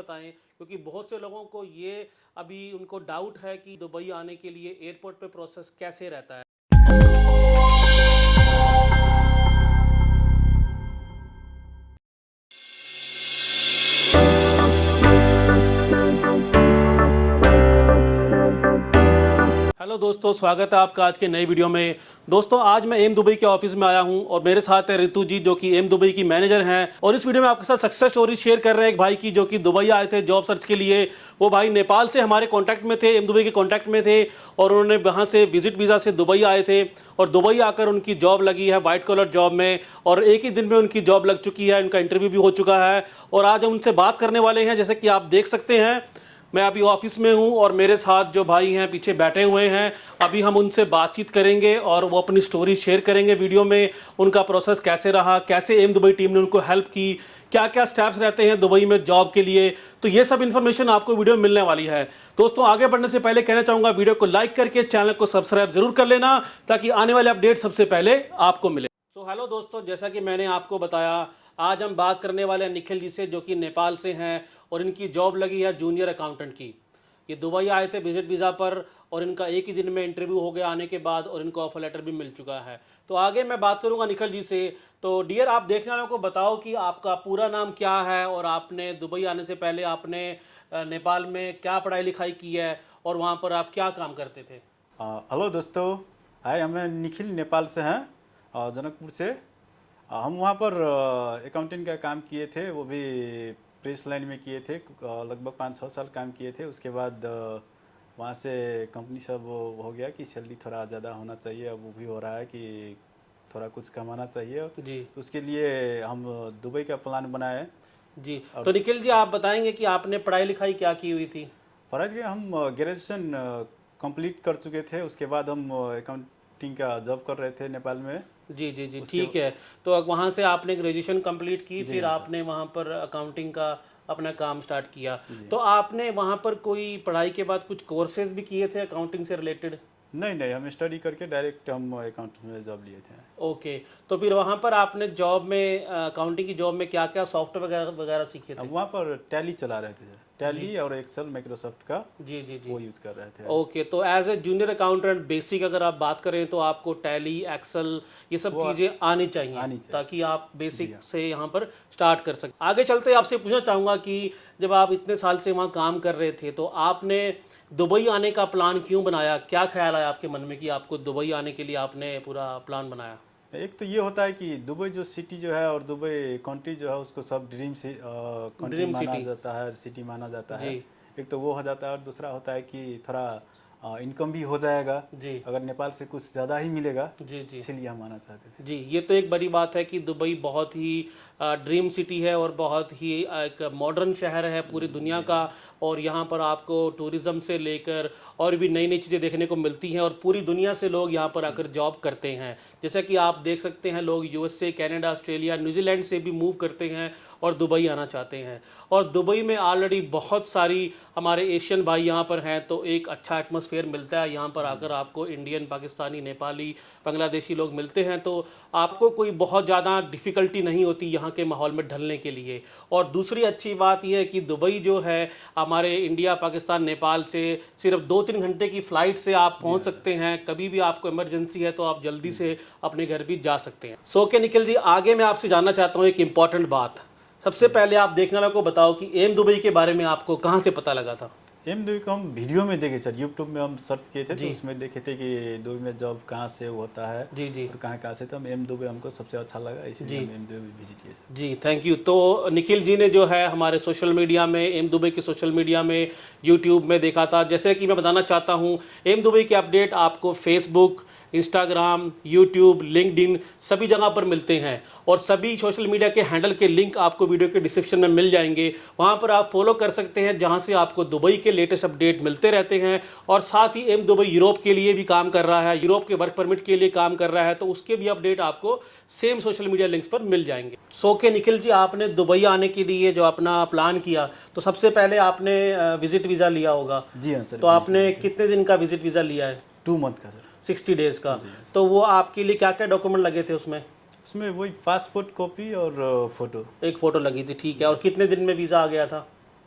बताएं, क्योंकि बहुत से लोगों को ये अभी उनको डाउट है कि दुबई आने के लिए एयरपोर्ट पे प्रोसेस कैसे रहता है। हेलो दोस्तों, स्वागत है आपका आज के नई वीडियो में। दोस्तों, आज मैं एम दुबई के ऑफिस में आया हूं और मेरे साथ है ऋतु जी, जो कि एम दुबई की मैनेजर हैं। और इस वीडियो में आपके साथ सक्सेस स्टोरी शेयर कर रहे हैं एक भाई की, जो कि दुबई आए थे जॉब सर्च के लिए। वो भाई नेपाल से हमारे कॉन्टैक्ट में थे, एम दुबई के कॉन्टैक्ट में थे, और उन्होंने वहाँ से विजिट वीज़ा से दुबई आए थे। और दुबई आकर उनकी जॉब लगी है वाइट कॉलर जॉब में, और एक ही दिन में उनकी जॉब लग चुकी है, उनका इंटरव्यू भी हो चुका है। और आज हम उनसे बात करने वाले हैं। जैसे कि आप देख सकते हैं, मैं अभी ऑफिस में हूं और मेरे साथ जो भाई हैं पीछे बैठे हुए हैं। अभी हम उनसे बातचीत करेंगे और वो अपनी स्टोरी शेयर करेंगे वीडियो में। उनका प्रोसेस कैसे रहा, कैसे एम दुबई टीम ने उनको हेल्प की, क्या क्या स्टेप्स रहते हैं दुबई में जॉब के लिए। तो ये सब इन्फॉर्मेशन आपको वीडियो में मिलने वाली है। दोस्तों, आगे बढ़ने से पहले कहना चाहूँगा, वीडियो को लाइक करके चैनल को सब्सक्राइब जरूर कर लेना, ताकि आने वाले अपडेट सबसे पहले आपको मिले। हेलो दोस्तों, जैसा कि मैंने आपको बताया, आज हम बात करने वाले हैं निखिल जी से, जो कि नेपाल से हैं और इनकी जॉब लगी है जूनियर अकाउंटेंट की। ये दुबई आए थे विजिट वीज़ा पर, और इनका एक ही दिन में इंटरव्यू हो गया आने के बाद, और इनको ऑफर लेटर भी मिल चुका है। तो आगे मैं बात करूंगा निखिल जी से। तो डियर, आप देखने वालों को बताओ कि आपका पूरा नाम क्या है, और आपने दुबई आने से पहले आपने नेपाल में क्या पढ़ाई लिखाई की है, और वहाँ पर आप क्या काम करते थे। हेलो दोस्तों, हाय, हम निखिल नेपाल से हैं, जनकपुर से। हम वहाँ पर अकाउंटिंग का काम किए थे, वो भी प्रेस लाइन में किए थे। लगभग 5-6 साल काम किए थे। उसके बाद वहाँ से कंपनी सब हो गया कि सैलरी थोड़ा ज़्यादा होना चाहिए। अब वो भी हो रहा है कि थोड़ा कुछ कमाना चाहिए जी तो उसके लिए हम दुबई का प्लान बनाए। जी। तो निखिल जी, आप बताएंगे कि आपने पढ़ाई लिखाई क्या की हुई थी। पढ़ाई हम ग्रेजुएशन कंप्लीट कर चुके थे। उसके बाद हम अकाउंटिंग का जॉब कर रहे थे नेपाल में। जी जी जी, उसके ठीक है। तो अब वहाँ से आपने ग्रेजुएशन कंप्लीट की, जी फिर हाँ आपने वहाँ पर अकाउंटिंग का अपना काम स्टार्ट किया। सर। जी, तो आपने वहाँ पर कोई पढ़ाई के बाद कुछ कोर्सेज भी किए थे अकाउंटिंग से रिलेटेड। नहीं नहीं, हम स्टडी करके डायरेक्ट हम अकाउंट में जॉब लिए थे। ओके। तो फिर वहाँ पर आपने जॉब में, अकाउंटिंग की जॉब में क्या क्या सॉफ्टवेयर वगैरह वगैरह सीखे थे। अब वहाँ पर टैली चला रहे थे सर, जी टैली और एक्सेल माइक्रोसॉफ्ट का जी जी जी। वो यूज़ कर रहे थे। ओके। तो as a junior accountant basic अगर आप बात करें तो आपको टैली, एक्सेल, ये सब वो चीज़ें आनी चाहिए, आनी चाहिए ताकि आप जी बेसिक हाँ। से यहाँ पर स्टार्ट कर सकें। आगे चलते आपसे पूछना चाहूँगा कि जब आप इतने साल से वहाँ काम कर रहे थे, तो आपने दुबई आने का प्लान क्यों बनाया, क्या ख्याल आया आपके मन में कि आपको दुबई आने के लिए आपने पूरा प्लान बनाया। एक तो ये होता है कि दुबई जो सिटी जो है और दुबई कंट्री जो है, उसको सब ड्रीम कंट्री ड्रीम माना सिटी। जाता है, सिटी माना जाता है। जी एक तो वो हो जाता है, और दूसरा होता है कि थोड़ा इनकम भी हो जाएगा। जी अगर नेपाल से कुछ ज़्यादा ही मिलेगा, जी जी इसीलिए हम आना चाहते थे। जी। ये तो एक बड़ी बात है कि दुबई बहुत ही ड्रीम सिटी है, और बहुत ही एक मॉडर्न शहर है पूरी दुनिया जी का। हाँ। और यहाँ पर आपको टूरिज़्म से लेकर और भी नई नई चीज़ें देखने को मिलती हैं, और पूरी दुनिया से लोग यहाँ पर आकर जॉब करते हैं। जैसा कि आप देख सकते हैं, लोग यूएसए, कनाडा, ऑस्ट्रेलिया, न्यूजीलैंड से भी मूव करते हैं और दुबई आना चाहते हैं। और दुबई में ऑलरेडी बहुत सारी हमारे एशियन भाई यहाँ पर हैं, तो एक अच्छा एटमॉस्फेयर मिलता है यहाँ पर आकर। आपको इंडियन, पाकिस्तानी, नेपाली, बांग्लादेशी लोग मिलते हैं, तो आपको कोई बहुत ज़्यादा डिफ़िकल्टी नहीं होती यहाँ के माहौल में ढलने के लिए। और दूसरी अच्छी बात यह है कि दुबई जो है हमारे इंडिया, पाकिस्तान, नेपाल से सिर्फ 2-3 घंटे की फ़्लाइट से आप पहुँच सकते हैं। कभी भी आपको इमरजेंसी है तो आप जल्दी से अपने घर भी जा सकते हैं। सो के निखिल जी, आगे मैं आपसे जानना चाहता हूँ एक इम्पॉर्टेंट बात। सबसे पहले आप देखने वालों को बताओ कि एम दुबई के बारे में आपको कहाँ से पता लगा था। एम दुबई को हम वीडियो में देखे सर, यूट्यूब में हम सर्च किए थे, तो जी उसमें देखे थे कि दुबई में जॉब कहाँ से होता है जी जी और कहाँ से। तो हम एम दुबई हमको सबसे अच्छा लगा, जी इसीलिए हम एम दुबई विजिट किए सर। जी। Thank you. तो निखिल जी ने जो है हमारे सोशल मीडिया में, एम दुबई के सोशल मीडिया में, यूट्यूब में देखा था। जैसे कि मैं बताना चाहता हूँ, एम दुबई के अपडेट आपको फेसबुक, इंस्टाग्राम, यूट्यूब, लिंक्डइन सभी जगह पर मिलते हैं, और सभी सोशल मीडिया के हैंडल के लिंक आपको वीडियो के डिस्क्रिप्शन में मिल जाएंगे। वहाँ पर आप फॉलो कर सकते हैं, जहाँ से आपको दुबई के लेटेस्ट अपडेट मिलते रहते हैं। और साथ ही एम दुबई यूरोप के लिए भी काम कर रहा है, यूरोप के वर्क परमिट के लिए काम कर रहा है, तो उसके भी अपडेट आपको सेम सोशल मीडिया लिंक्स पर मिल जाएंगे। सो के निखिल जी, आपने दुबई आने के लिए जो अपना प्लान किया, तो सबसे पहले आपने विजिट वीज़ा लिया होगा। जी हाँ सर। तो आपने कितने दिन का विजिट वीज़ा लिया है। 2 मंथ का सर। 60 डेज का। जी। तो वो आपके लिए क्या क्या डॉक्यूमेंट लगे थे उसमें। उसमें वही पासपोर्ट कॉपी और फ़ोटो। एक फ़ोटो लगी थी, ठीक है। और कितने दिन में वीज़ा आ गया था।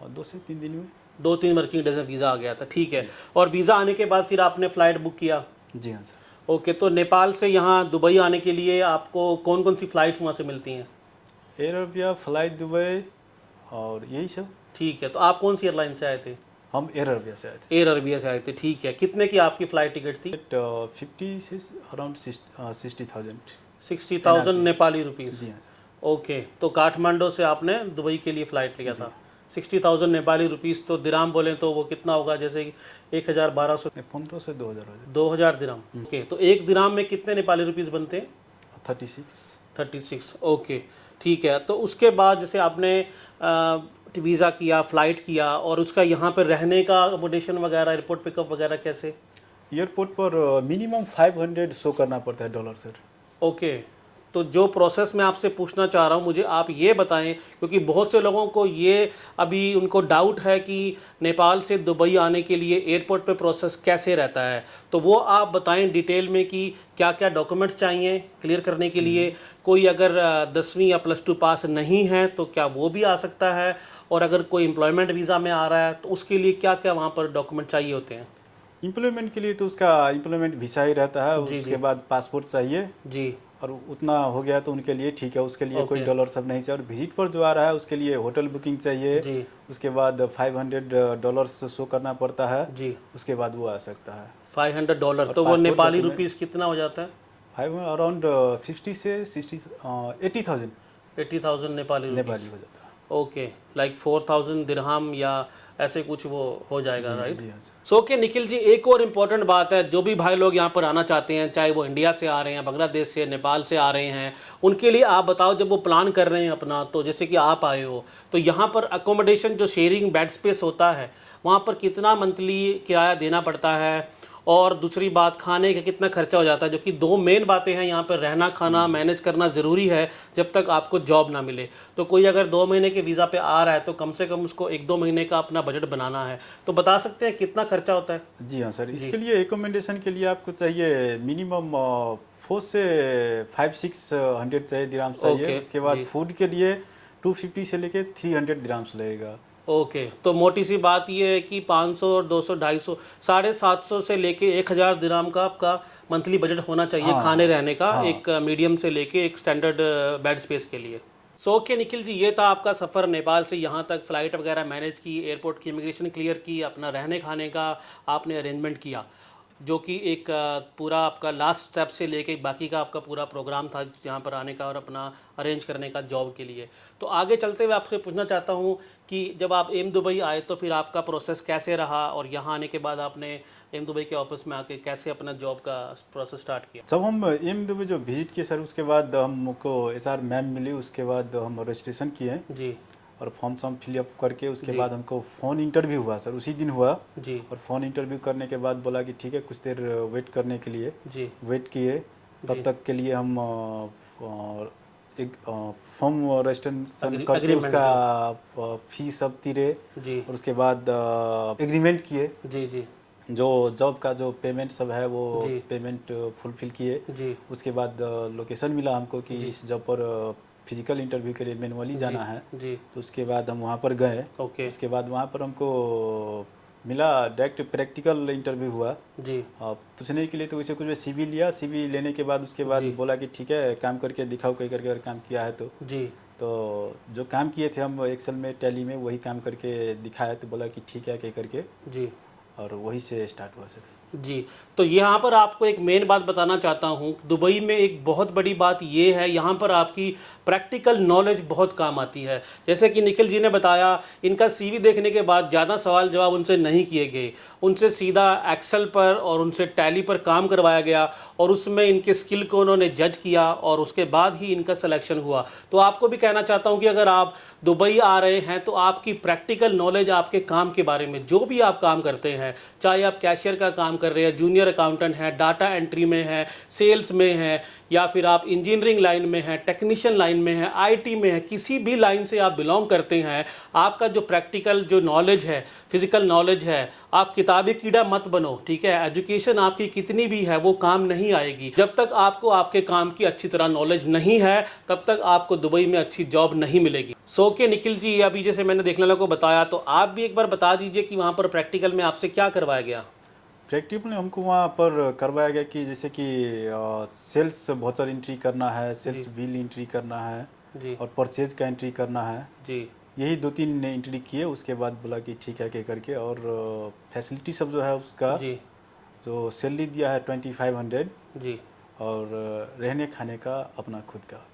और 2 से 3 दिन में। 2-3 वर्किंग डेज में वीज़ा आ गया था, ठीक है। और वीज़ा आने के बाद फिर आपने फ़्लाइट बुक किया? जी हाँ सर। ओके, तो नेपाल से यहाँ दुबई आने के लिए आपको कौन कौन सी फ़्लाइट्स वहाँ से मिलती हैं? एयर अरबिया, फ्लाई दुबई और यही सब। ठीक है, तो आप कौन सी एयरलाइन से आए थे? हम एयर अरबिया से आए थे। एयर अरबिया से आए थे, ठीक है। कितने की आपकी फ़्लाइट टिकट थी? 50 से अराउंड 60,000। 60,000 नेपाली रुपीज़। जी हाँ ओके, तो काठमांडू से आपने दुबई के लिए फ़्लाइट लिया था। 60,000 नेपाली रुपीज़, तो दिराम बोलें तो वो कितना होगा? जैसे कि 1,1200, सर। 15 से 2,000 हो जाए। 2,000 दिराम। ओके, तो एक दिराम में कितने नेपाली रुपीज़ बनते हैं? 36। 36। ओके, ठीक है। तो उसके बाद जैसे आपने वीज़ा किया, फ़्लाइट किया, और उसका यहाँ पर रहने का अकोमोडेशन वगैरह, एयरपोर्ट पिकअप वगैरह कैसे? एयरपोर्ट पर मिनिमम 500 शो करना पड़ता है डॉलर सर। ओके, तो जो प्रोसेस मैं आपसे पूछना चाह रहा हूँ, मुझे आप ये बताएं, क्योंकि बहुत से लोगों को ये अभी उनको डाउट है कि नेपाल से दुबई आने के लिए एयरपोर्ट पे प्रोसेस कैसे रहता है। तो वो आप बताएं डिटेल में कि क्या क्या डॉक्यूमेंट्स चाहिए क्लियर करने के लिए। कोई अगर 10वीं या +2 पास नहीं है तो क्या वो भी आ सकता है? और अगर कोई एम्प्लॉयमेंट वीज़ा में आ रहा है तो उसके लिए क्या क्या वहाँ पर डॉक्यूमेंट चाहिए होते हैं? इम्प्लॉयमेंट के लिए तो उसका इम्प्लॉयमेंट वीसा ही रहता है, जी, उसके जी। बाद पासपोर्ट चाहिए। जी, और उतना हो गया तो उनके लिए ठीक है, उसके लिए कोई ओके। डॉलर सब नहीं चाहिए। और विजिट पर जो आ रहा है उसके लिए होटल बुकिंग चाहिए। जी, उसके बाद $500 शो करना पड़ता है। जी। उसके बाद वो आ सकता है। $500, और तो वो पासपोर्ट नेपाली डॉक्यूमेंट रुपीस कितना हो जाता है? अराउंड 50 से 60 80,000 80,000 नेपाली रुपीस। नेपाली हो जाता है। ओके, लाइक 4,000 दिरहम या ऐसे कुछ वो हो जाएगा, राइट? जी हाँ सर। सो ओके निखिल जी, एक और इम्पॉर्टेंट बात है, जो भी भाई लोग यहाँ पर आना चाहते हैं, चाहे वो इंडिया से आ रहे हैं, बांग्लादेश से, नेपाल से आ रहे हैं, उनके लिए आप बताओ, जब वो प्लान कर रहे हैं अपना, तो जैसे कि आप आए हो, तो यहाँ पर अकोमोडेशन जो शेयरिंग बेड स्पेस होता है, वहाँ पर कितना मंथली किराया देना पड़ता है? और दूसरी बात, खाने का कितना खर्चा हो जाता है? जो कि 2 मेन बातें हैं यहाँ पर, रहना खाना मैनेज करना ज़रूरी है जब तक आपको जॉब ना मिले। तो कोई अगर 2 महीने के वीज़ा पे आ रहा है तो कम से कम उसको 1-2 महीने का अपना बजट बनाना है, तो बता सकते हैं कितना खर्चा होता है? जी हाँ सर, इसके लिए एकोमोडेशन के लिए आपको चाहिए मिनिमम 4 से 5-600 चाहिए, दिराम चाहिए। ओके, उसके बाद जी। फूड के लिए 250 से लेके 300 दिराम्स लगेगा। ओके, तो मोटी सी बात ये है कि 500 और 200 250 750 से लेके 1,000 दिरहम का आपका मंथली बजट होना चाहिए हाँ, खाने रहने का, हाँ। एक मीडियम से लेके एक स्टैंडर्ड बेड स्पेस के लिए। सो ओके निखिल जी, ये था आपका सफ़र नेपाल से यहाँ तक। फ़्लाइट वगैरह मैनेज की, एयरपोर्ट की इमिग्रेशन क्लियर की, अपना रहने खाने का आपने अरेंजमेंट किया, जो कि एक पूरा आपका लास्ट स्टेप से लेके बाकी का आपका पूरा प्रोग्राम था यहाँ पर आने का और अपना अरेंज करने का जॉब के लिए। तो आगे चलते हुए आपसे पूछना चाहता हूँ कि जब आप एम दुबई आए तो फिर आपका प्रोसेस कैसे रहा, और यहाँ आने के बाद आपने एम दुबई के ऑफिस में आके कैसे अपना जॉब का प्रोसेस स्टार्ट किया? जब हम एम दुबई जो विजिट किए सर, उसके बाद हमको HR मैम मिली, उसके बाद हम रजिस्ट्रेशन किए जी, और फॉर्म सम फिलअप करके उसके जी। बाद हमको फ़ोन इंटरव्यू हुआ सर, उसी दिन हुआ। जी, और फ़ोन इंटरव्यू करने के बाद बोला कि ठीक है, कुछ देर वेट करने के लिए जी, वेट किए। जी। तब तक के लिए हम एक फॉर्म रजिस्ट्रेशन करके agreement उसका फी सब तीरे। जी, और उसके बाद एग्रीमेंट किए। जी, जी, जो जॉब का जो पेमेंट सब है वो जी। पेमेंट फुलफिल किए। जी, उसके बाद लोकेशन मिला हमको कि जी। इस जॉब पर फिजिकल इंटरव्यू के लिए मैनुअली जाना है। जी, तो उसके बाद हम वहाँ पर गए। ओके, उसके बाद वहाँ पर हमको मिला, डायरेक्ट प्रैक्टिकल इंटरव्यू हुआ। जी, पूछने के लिए तो वैसे कुछ CV लिया। CV लेने के बाद उसके बाद जी। बोला कि ठीक है, काम करके दिखाओ, कहीं करके अगर काम किया है जी, तो जो काम किए थे हम एक्सेल में, टैली में, वही काम करके दिखाया। तो बोला कि ठीक है, कहीं करके, जी, और वही से स्टार्ट हुआ सर। जी। तो यहाँ पर आपको एक मेन बात बताना चाहता हूँ, दुबई में एक बहुत बड़ी बात ये है, यहाँ पर आपकी प्रैक्टिकल नॉलेज बहुत काम आती है। जैसे कि निखिल जी ने बताया, इनका CV देखने के बाद ज़्यादा सवाल जवाब उनसे नहीं किए गए, उनसे सीधा एक्सेल पर और उनसे टैली पर काम करवाया गया, और उसमें इनके स्किल को उन्होंने जज किया, और उसके बाद ही इनका सिलेक्शन हुआ। तो आपको भी कहना चाहता हूँ कि अगर आप दुबई आ रहे हैं तो आपकी प्रैक्टिकल नॉलेज आपके काम के बारे में, जो भी आप काम करते हैं, चाहे आप कैशियर का काम काम कर रहे हैं, जूनियर अकाउंटेंट हैं, डाटा एंट्री में हैं, सेल्स में हैं, या फिर आप इंजीनियरिंग लाइन में हैं, टेक्नीशियन लाइन में हैं, आईटी में हैं, किसी भी लाइन से आप बिलोंग करते हैं, आपका जो प्रैक्टिकल जो नॉलेज है, फिजिकल नॉलेज है, आप किताबी कीड़ा मत बनो, ठीक है। एजुकेशन आपकी कितनी भी है वो काम नहीं आएगी जब तक आपको आपके काम की अच्छी तरह नॉलेज नहीं है, तब तक आपको दुबई में अच्छी जॉब नहीं मिलेगी। सो के निखिल जी, अभी जैसे मैंने देखने वालों को बताया, तो आप भी एक बार बता दीजिए कि वहाँ पर प्रैक्टिकल में आपसे क्या करवाया गया। प्रैक्टिकल में हमको वहाँ पर करवाया गया कि जैसे कि सेल्स वाउचर एंट्री करना है, सेल्स बिल एंट्री करना है जी और परचेज का एंट्री करना है। जी यही 2-3 एंट्री किए, उसके बाद बोला कि ठीक है के करके। और फैसिलिटी सब जो है उसका जी जो सैलरी दिया है 2500 जी और रहने खाने का अपना खुद का।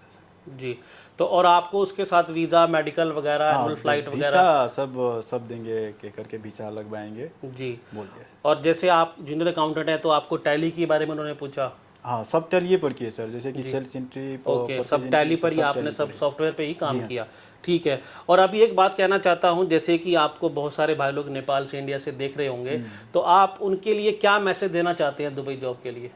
जी। तो और आपको उसके साथ वीज़ा, मेडिकल वगैरह, हाँ, एनुअल फ्लाइट वगैरह वीसा सब देंगे के करके वीसा लगवाएंगे जी। बोल दिया। और जैसे आप जूनियर अकाउंटेंट हैं तो आपको टैली के बारे में उन्होंने पूछा। हाँ, सब टैली पर किए सर, जैसे कि सेल्स एंट्री, ओके, सब टैली पर ही आपने टैली सब पर ही। सॉफ्टवेयर पे ही काम जी हाँ, किया, ठीक है। और अभी एक बात कहना चाहता हूँ, जैसे कि आपको बहुत सारे भाई लोग नेपाल से, इंडिया से देख रहे होंगे, तो आप उनके लिए क्या मैसेज देना चाहते हैं दुबई जॉब के लिए।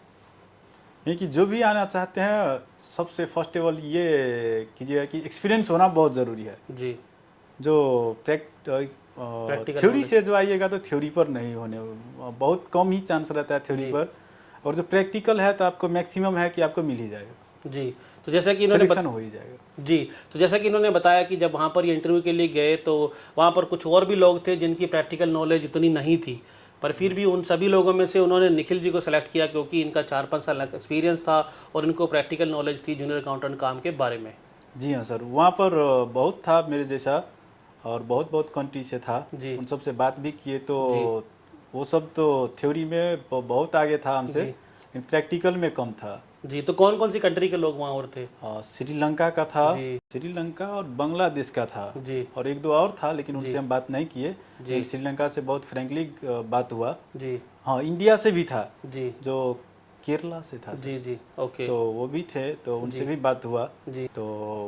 ये कि जो भी आना चाहते हैं, सबसे फर्स्ट ऑफ ऑल ये कीजिएगा कि एक्सपीरियंस होना बहुत ज़रूरी है। जी जो Practical थ्योरी से जो आइएगा तो थ्योरी पर नहीं होने, बहुत कम ही चांस रहता है थ्योरी पर। और जो प्रैक्टिकल है तो आपको मैक्सिमम है कि आपको मिल ही जाएगा जी। तो जैसा कि इन्होंने सिलेक्शन हो ही जाएगा। जी, तो जैसा कि इन्होंने बताया कि जब वहाँ पर ये इंटरव्यू के लिए गए तो वहाँ पर कुछ और भी लोग थे जिनकी प्रैक्टिकल नॉलेज इतनी नहीं थी, पर फिर भी उन सभी लोगों में से उन्होंने निखिल जी को सेलेक्ट किया क्योंकि इनका 4-5 साल का एक्सपीरियंस था और इनको प्रैक्टिकल नॉलेज थी जूनियर अकाउंटेंट काम के बारे में। जी हाँ सर, वहाँ पर बहुत था मेरे जैसा और बहुत बहुत कंट्री से था। जी। उन सब से बात भी किए तो जी। वो सब तो थ्योरी में बहुत आगे था हमसे, लेकिन प्रैक्टिकल में कम था। जी, तो कौन कौन सी कंट्री के लोग वहाँ और थे। श्रीलंका का था, जी। श्रीलंका और बांग्लादेश का था जी और 1-2 और था, लेकिन उनसे हम बात नहीं किए। जी। लेकिन श्रीलंका से बहुत फ्रेंकली बात हुआ। जी हाँ, इंडिया से भी था, जी जो केरला से था जी जी ओके। तो वो भी थे, तो उनसे भी बात हुआ। जी तो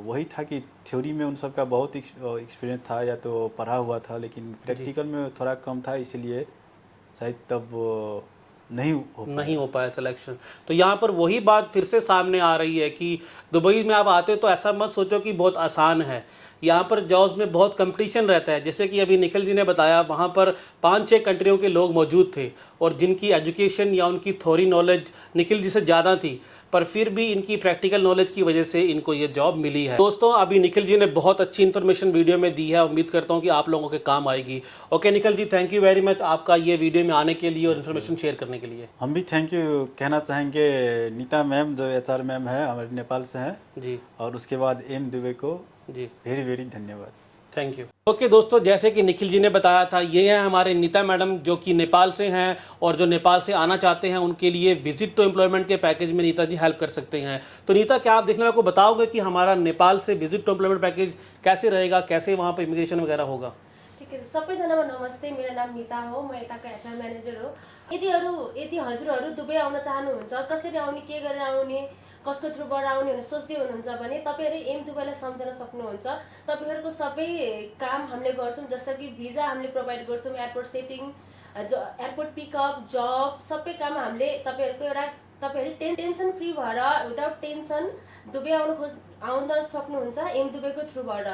वही था कि थ्योरी में उन सब का बहुत एक्सपीरियंस था या तो पढ़ा हुआ था, लेकिन प्रैक्टिकल में थोड़ा कम था, इसलिए शायद तब नहीं हो पाया सिलेक्शन। तो यहाँ पर वही बात फिर से सामने आ रही है कि दुबई में आप आते हो तो ऐसा मत सोचो कि बहुत आसान है। यहाँ पर जॉब्स में बहुत कंपटीशन रहता है। जैसे कि अभी निखिल जी ने बताया, वहाँ पर 5-6 कंट्रियों के लोग मौजूद थे और जिनकी एजुकेशन या उनकी थ्योरी नॉलेज निखिल जी से ज़्यादा थी, पर फिर भी इनकी प्रैक्टिकल नॉलेज की वजह से इनको ये जॉब मिली है। दोस्तों, अभी निखिल जी ने बहुत अच्छी इन्फॉर्मेशन वीडियो में दी है, उम्मीद करता हूँ कि आप लोगों के काम आएगी। Okay Nikhil ji, thank you very much आपका ये वीडियो में आने के लिए और इन्फॉर्मेशन शेयर करने के लिए। हम भी थैंक यू कहना चाहेंगे नीता मैम, जो HR मैम है, हमारे नेपाल से हैं, जी और उसके बाद M दुबे को जी वेरी वेरी धन्यवाद। Thank you. ओके दोस्तों, जैसे कि निखिल जी ने बताया था, ये हैं हमारे नीता मैडम जो कि नेपाल से हैं और जो नेपाल से आना चाहते हैं उनके लिए विजिट टू एम्प्लॉयमेंट के पैकेज में नीता जी हेल्प कर सकते हैं। तो नीता, क्या आप देखने वालों को बताओगे कि हमारा नेपाल से विजिट टू एम्प्लॉयमेंट पैकेज कैसे रहेगा, कैसे वहाँ पर इमिग्रेशन वगैरह होगा। ठीक है, सबैजनामा नमस्ते, मेरो नाम नीता हो, म यताको HR म्यानेजर हो। यदि हजुरहरू दुबई आउन चाहनुहुन्छ, कसरी आउने, के गरेर आउने, कसको थ्रुबाट आउने भनेर सोच्दै हुनुहुन्छ भने तपाईँहरू M दुबईलाई सम्झन सक्नुहुन्छ। तपाईँहरूको सबै काम हामीले गर्छौँ, जस्तो कि भिजा हामीले प्रोभाइड गर्छौँ, एयरपोर्ट सेटिङ, एयरपोर्ट पिकअप, जब, सबै काम हामीले तपाईँहरू टेन्सन फ्री भएर विदाउट टेन्सन दुबई आउन सक्नुहुन्छ M दुबईको थ्रुबाट।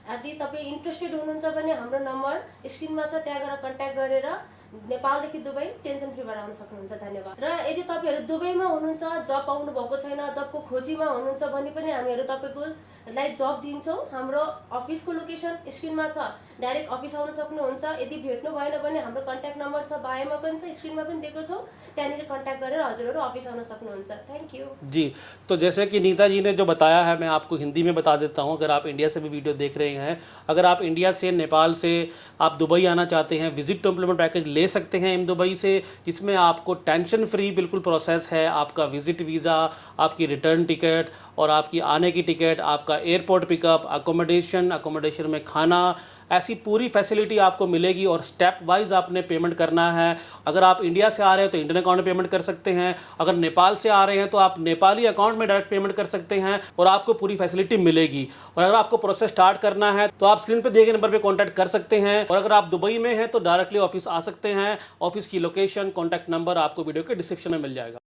यदि तपाईँ इन्ट्रेस्टेड हुनुहुन्छ भने हाम्रो नम्बर स्क्रिनमा छ, त्यहाँ गएर कन्ट्याक्ट गरेर नेपालदेखि दुबई टेन्सन फ्रीबाट आउन सक्नुहुन्छ। धन्यवाद। र यदि तपाईँहरू दुबईमा हुनुहुन्छ, जब पाउनु भएको छैन, जबको खोजीमा हुनुहुन्छ भने पनि हामीहरू तपाईँकोलाई जब दिन्छौँ। हाम्रो अफिसको लोकेसन स्क्रिनमा छ, डाइरेक्ट अफिस आउन सक्नुहुन्छ। यदि भेट्नु भएन भने हाम्रो कन्ट्याक्ट नम्बर छ, बायोमा पनि छ, स्क्रिनमा पनि दिएको छौँ, त्यहाँनिर कन्ट्याक्ट गरेर हजुरहरू अफिस आउन सक्नुहुन्छ। Thank you. जी, तो जैसे कि नीता जी ने जो बताया है, मैं आपको हिंदी में बता देता हूँ। अगर आप इंडिया से भी वीडियो देख रहे हैं, अगर आप इंडिया से, नेपाल से आप दुबई आना चाहते हैं, विजिट टू एम्प्लॉयमेंट पैकेज ले सकते हैं M दुबई से, जिसमें आपको टेंशन फ्री बिल्कुल प्रोसेस है। आपका विजिट वीज़ा, आपकी रिटर्न टिकट और आपकी आने की टिकट, आपका एयरपोर्ट पिकअप, अकोमोडेशन में खाना, ऐसी पूरी फैसिलिटी आपको मिलेगी और स्टेप वाइज आपने पेमेंट करना है। अगर आप इंडिया से आ रहे हैं तो इंडियन अकाउंट में पेमेंट कर सकते हैं, अगर नेपाल से आ रहे हैं तो आप नेपाली अकाउंट में डायरेक्ट पेमेंट कर सकते हैं और आपको पूरी फैसिलिटी मिलेगी। और अगर आपको प्रोसेस स्टार्ट करना है तो आप स्क्रीन पर दिए गए नंबर पर कॉन्टैक्ट कर सकते हैं, और अगर आप दुबई में हैं तो डायरेक्टली ऑफिस आ सकते हैं। ऑफिस की लोकेशन, कॉन्टैक्ट नंबर आपको वीडियो के डिस्क्रिप्शन में मिल जाएगा।